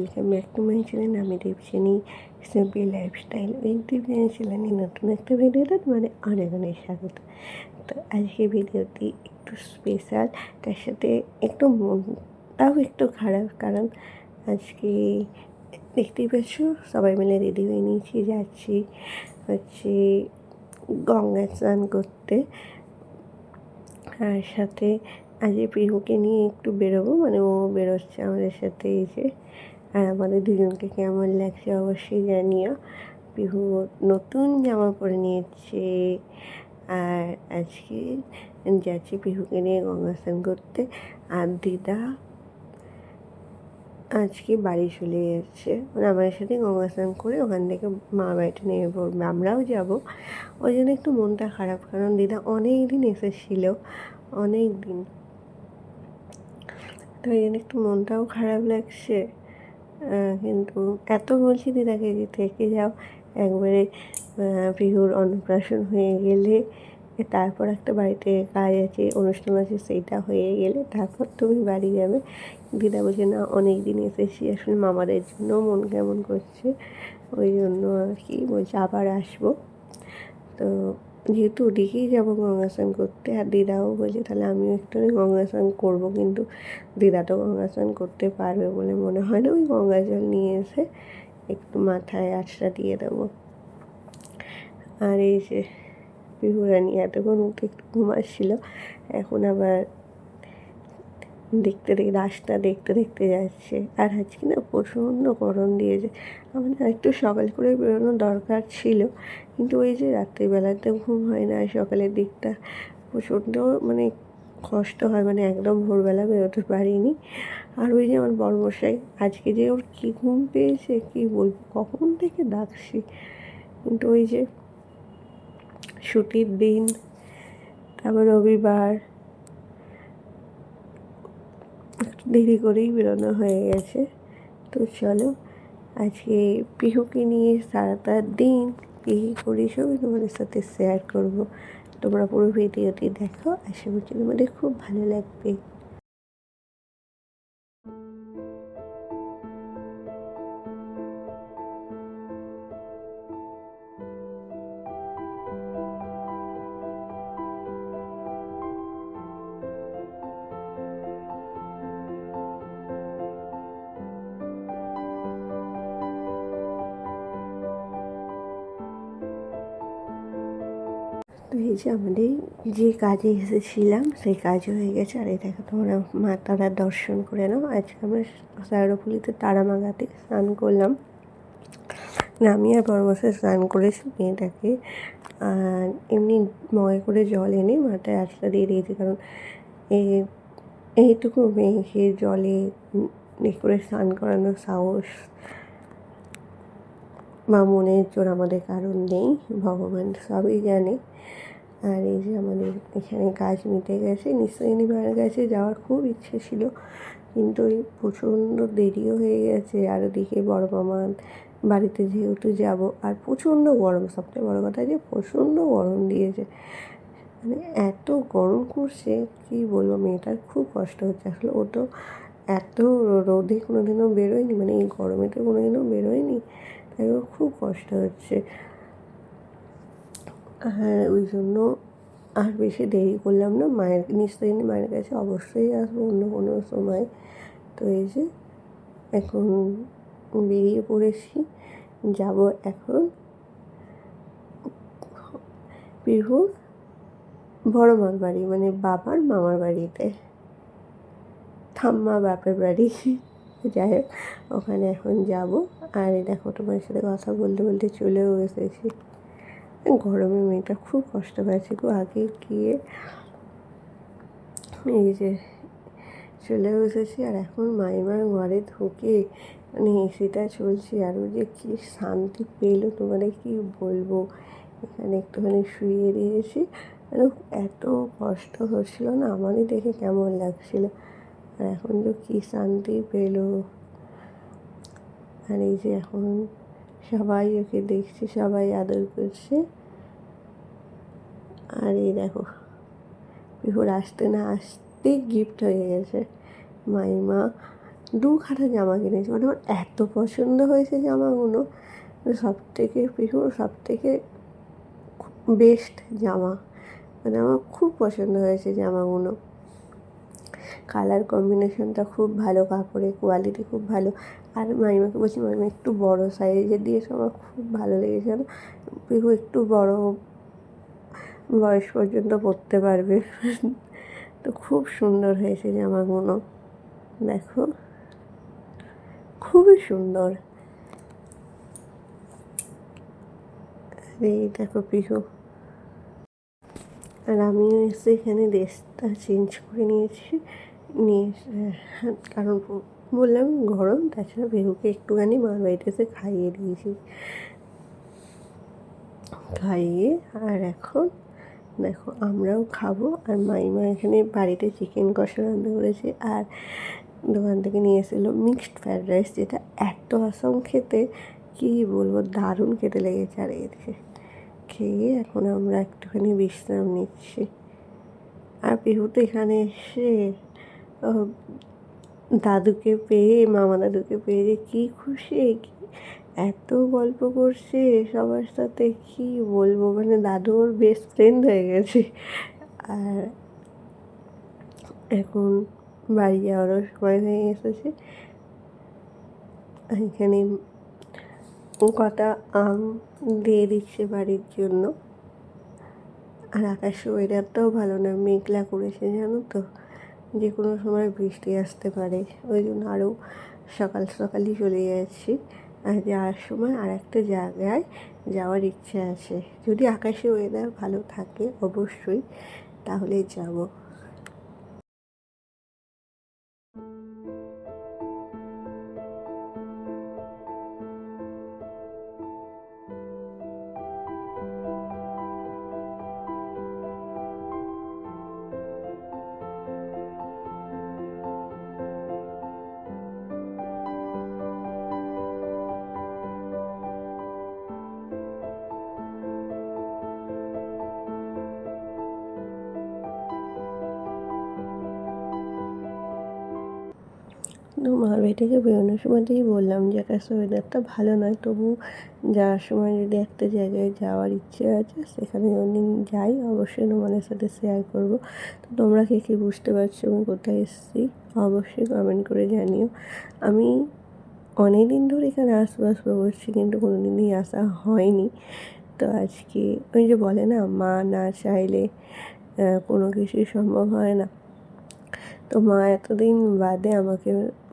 Welcome back to my channel. আমি দেবসেনী, simple lifestyle YouTube চ্যানেলে নতুন একটা ভিডিওতে তোমাদের অনেক অনেক স্বাগত। তো আজকে ভিডিওটি একটু স্পেশাল, তার সাথে একটু মনটাও একটু খারাপ, কারণ আজকে দেখতেই পাচ্ছ সবাই মিলে রেডি হয়ে নিয়েছি, যাচ্ছি হচ্ছে গঙ্গায় স্নান করতে। আর সাথে আজকে পিহুকে নিয়ে একটু বেরোবো, মানে ও বেরোচ্ছে আমাদের সাথে এসে। আর আমাদের দুজনকে কেমন লাগছে অবশ্যই জানিও। পিহু নতুন জামা পরে নিয়েছে, আর আজকে যাচ্ছি পিহুকে নিয়ে গঙ্গা স্নান করতে। আর দিদা আজকে বাড়ি চলে যাচ্ছে, মানে আমাদের সাথে গঙ্গা স্নান করে ওখান থেকে মা বাড়িতে নেমে পড়বে, আমরাও যাব। ওই জন্য একটু মনটা খারাপ, কারণ দিদা অনেক দিন এসেছিল, অনেক দিন, তো এই জন্য একটু মনটাও খারাপ লাগছে। কিন্তু এত বলছি দিদাকে যে থেকে যাও, একবারে পিহুর অন্নপ্রাশন হয়ে গেলে, তারপর একটা বাড়িতে কাজ আছে, অনুষ্ঠান আছে, সেইটা হয়ে গেলে তারপর তুমি বাড়ি যাবে। দিদা বলছে না, অনেক দিন এসেছি, আসলে মামাদের জন্য মন কেমন করছে, ওই জন্য আর কি বলছে আবার আসবো। তো যেহেতু ওদিকেই যাবো গঙ্গা স্নান করতে, আর দিদাও বলছে তাহলে আমিও একটু গঙ্গা স্নান করবো, কিন্তু দিদা তো গঙ্গা স্নান করতে পারবে বলে মনে হয় না। ওই গঙ্গা জল নিয়ে এসে একটু মাথায় আঁচড়া দিয়ে দেবো। আর এই যে পিহুরানি এতক্ষণ উঠে একটু ঘুমাচ্ছিল, এখন আবার রাস্তা দেখতে দেখতে যাচ্ছে। আর আজকে না প্রচণ্ড গরম দিয়েছে, আমাদের একটু সকাল করে বেরোনো দরকার ছিল, কিন্তু ওই যে রাত্রিবেলাতে ঘুম হয় না, সকালের দিকটা প্রচণ্ড মানে কষ্ট হয়, মানে একদম ভোরবেলা বেরোতে পারিনি। আর ওই যে আমার বড়মশাই, আজকে যে ওর কী ঘুম পেয়েছে কী বলবো, কখন থেকে ডাকছি, কিন্তু ওই যে ছুটির দিন, তারপর রবিবার, একটু দেরি করেই বেরোনো হয়ে গেছে। তো চলো আজকে পিহুকে নিয়ে সারাটা দিন কী করি সবই তোমাদের সাথে শেয়ার করব। তোমরা পুরো ভিডিওটি দেখো, আশা করছি তোমাদের খুব ভালো লাগবে। তো এই যে আমাদের যে কাজে এসেছিলাম সেই কাজ হয়ে গেছে। আর এই দেখো তোমরা মা তারার দর্শন করে নাও। আজকে আমরা শেওড়াফুলিতে তারা মাগাতে স্নান করলাম, আমি আর বড়মশাই স্নান করেছি মেয়েটাকে। আর এমনি মগে করে জল এনে মাথায় আঁচড়া দিয়ে দিয়েছি, কারণ এইটুকু মেয়েকে জলে করে স্নান করানোর সাহস বা মনের জোর আমাদের কারণ নেই, ভগবান সবই জানে। আর এই যে আমাদের এখানে কাজ মিটে গেছে। নিশ্চয়ই মায়ের কাছে যাওয়ার খুব ইচ্ছে ছিল, কিন্তু ওই প্রচণ্ড দেরিও হয়ে গেছে। আর ওদিকে বড় মামা বাড়িতে যেহেতু যাব, আর প্রচণ্ড গরম, সবথেকে বড়ো কথা যে প্রচণ্ড গরম দিয়েছে, মানে এত গরম করছে কী বলবো, মেয়েটার খুব কষ্ট হচ্ছে। আসলে ও তো এত রোদে কোনো দিনও বেরোয়নি, মানে এই গরমে তো কোনো দিনও বেরোয়নি, তাই ওর খুব কষ্ট হচ্ছে। হ্যাঁ, ওই জন্য আর বেশি দেরি করলাম না, নিশ্চয়ই মায়ের কাছে অবশ্যই আসবো অন্য কোনো সময়। তো এই যে এখন বেরিয়ে পড়েছি, যাব এখন পিহুর বড় মার বাড়ি, মানে বাবার মামার বাড়িতে, ঠাম্মা বাপের বাড়ি, যাই হোক ওখানে এখন যাব। আর এই দেখো তোমার সাথে কথা বলতে বলতে চলেও এসেছি। গরমে মেয়েটা খুব কষ্ট পাচ্ছে, খুব আগে গিয়ে এই যে চলেও এসেছি। আর এখন মাইমার ঘরে ঢুকে মানে এসিটা চলছে, আরও যে কী শান্তি পেলো তোমাদের কী বলবো। এখানে একটুখানি শুয়ে দিয়েছি, মানে এত কষ্ট হচ্ছিলো না, আমারই দেখে কেমন লাগছিলো। আর এখন তো কী শান্তি পেলো। আর এই যে এখন সবাই ওকে দেখছে, সবাই আদর করছে। আর এই দেখো পিহুর আসতে না আসতেই গিফট হয়ে গেছে। মাইমা দুখানা জামা কিনেছি, মানে আমার এত পছন্দ হয়েছে জামাগুলো। সবথেকে পিহুর সবথেকে বেস্ট জামা, মানে আমার খুব পছন্দ হয়েছে জামাগুলো। কালার কম্বিনেশনটা খুব ভালো, কাপড়ের কোয়ালিটি খুব ভালো। আর মামিমাকে বলছি, মামিমা একটু বড় সাইজের দিয়েছে, আমার খুব ভালো লেগেছে। পিহু একটু বড় বয়স পর্যন্ত পরতে পারবে। তো খুব সুন্দর হয়েছে জামাগুলো, দেখো খুবই সুন্দর। এই দেখো পিহু। আর আমিও এসে এখানে ড্রেসটা চেঞ্জ করে নিয়েছি, কারণ বললাম গরম, তাছাড়া পিহুকে একটুখানি মার বাড়িতে এসে খাইয়ে দিয়েছি, খাইয়ে আর এখন দেখো আমরাও খাবো। আর মাইমা এখানে বাড়িতে চিকেন কষা রান্না করেছে, আর দোকান থেকে নিয়ে এসেছিলো মিক্সড ফ্রায়েড রাইস, যেটা এত অসম খেতে, কী বলবো, দারুণ খেতে লেগেছে। আর এদিকে খেয়ে এখন আমরা একটুখানি বিশ্রাম নিচ্ছি। আর পিহু তো এখানে এসে দাদুকে পেয়ে, মামা দাদুকে পেয়ে যে কী খুশি, এত গল্প করছে সবার সাথে, কি বলবো, মানে দাদু ওর বেস্ট ফ্রেন্ড হয়ে গেছে। আর এখন বাড়ি যাওয়ারও সময় হয়ে এসেছে। এখানে কটা আম দিয়ে দিচ্ছে বাড়ির জন্য। আর আকাশের ওয়েদারটাও ভালো না, মেঘলা করেছে জানো তো, যে কোনো সময় বৃষ্টি আসতে পারে। ওই জন্য আরও সকাল সকালই চলে যাচ্ছি। আর যাওয়ার সময় আর একটা জায়গায় যাওয়ার ইচ্ছে আছে, যদি আকাশের ওয়েদার ভালো থাকে অবশ্যই, তাহলে যাব। তো মার বাড়ি থেকে বেরোনোর সময়তেই বললাম যে আকাশের ওয়েদারটা ভালো নয়, তবু যাওয়ার সময় যদি একটা জায়গায় যাওয়ার ইচ্ছে আছে, সেখানে যদি যাই অবশ্যই তোমাদের সাথে শেয়ার করব। তো তোমরা কে কে বুঝতে পারছো আমি কোথায় এসেছি অবশ্যই কমেন্ট করে জানিও। আমি অনেক দিন ধরে এখানে আসবো করছি, কিন্তু কোনো দিনই আসা হয়নি। তো আজকে ওই যে বলে না, মা না চাইলে কোনো কিছুই সম্ভব হয় না। তো মা এতদিন বাদে আমাকে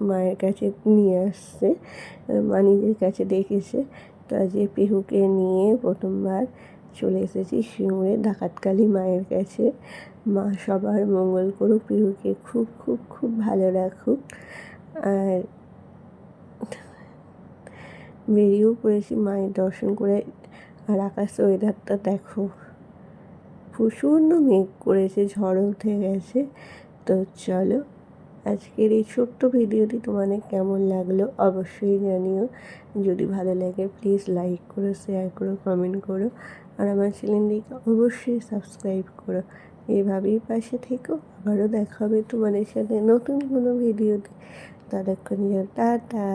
মায়ের কাছে নিয়ে আসছে, মা নিজের কাছে ডেকেছে। তো আজকে পিহুকে নিয়ে প্রথমবার চলে এসেছি সিঙ্গুরে ডাকাতকালী মায়ের কাছে। মা সবার মঙ্গল করুক, পিহুকে খুব খুব খুব ভালো রাখুক। আর বেরিয়েও পড়েছি মায়ের দর্শন করে। আর আকাশের ওয়েদারটা দেখো, প্রচণ্ড মেঘ করেছে, ঝড় উঠে গেছে। তো চলো, আজকের এই ছোট্ট ভিডিওটি তোমাদের কেমন লাগলো অবশ্যই জানিও। যদি ভালো লাগে প্লিজ লাইক করো, শেয়ার করো, কমেন্ট করো। আর আমার চ্যানেলটিকে অবশ্যই সাবস্ক্রাইব করো। এভাবেই পাশে থেকো। আবারও দেখা হবে তোমাদের সাথে নতুন কোনো ভিডিওতে। ততক্ষণ টাটা।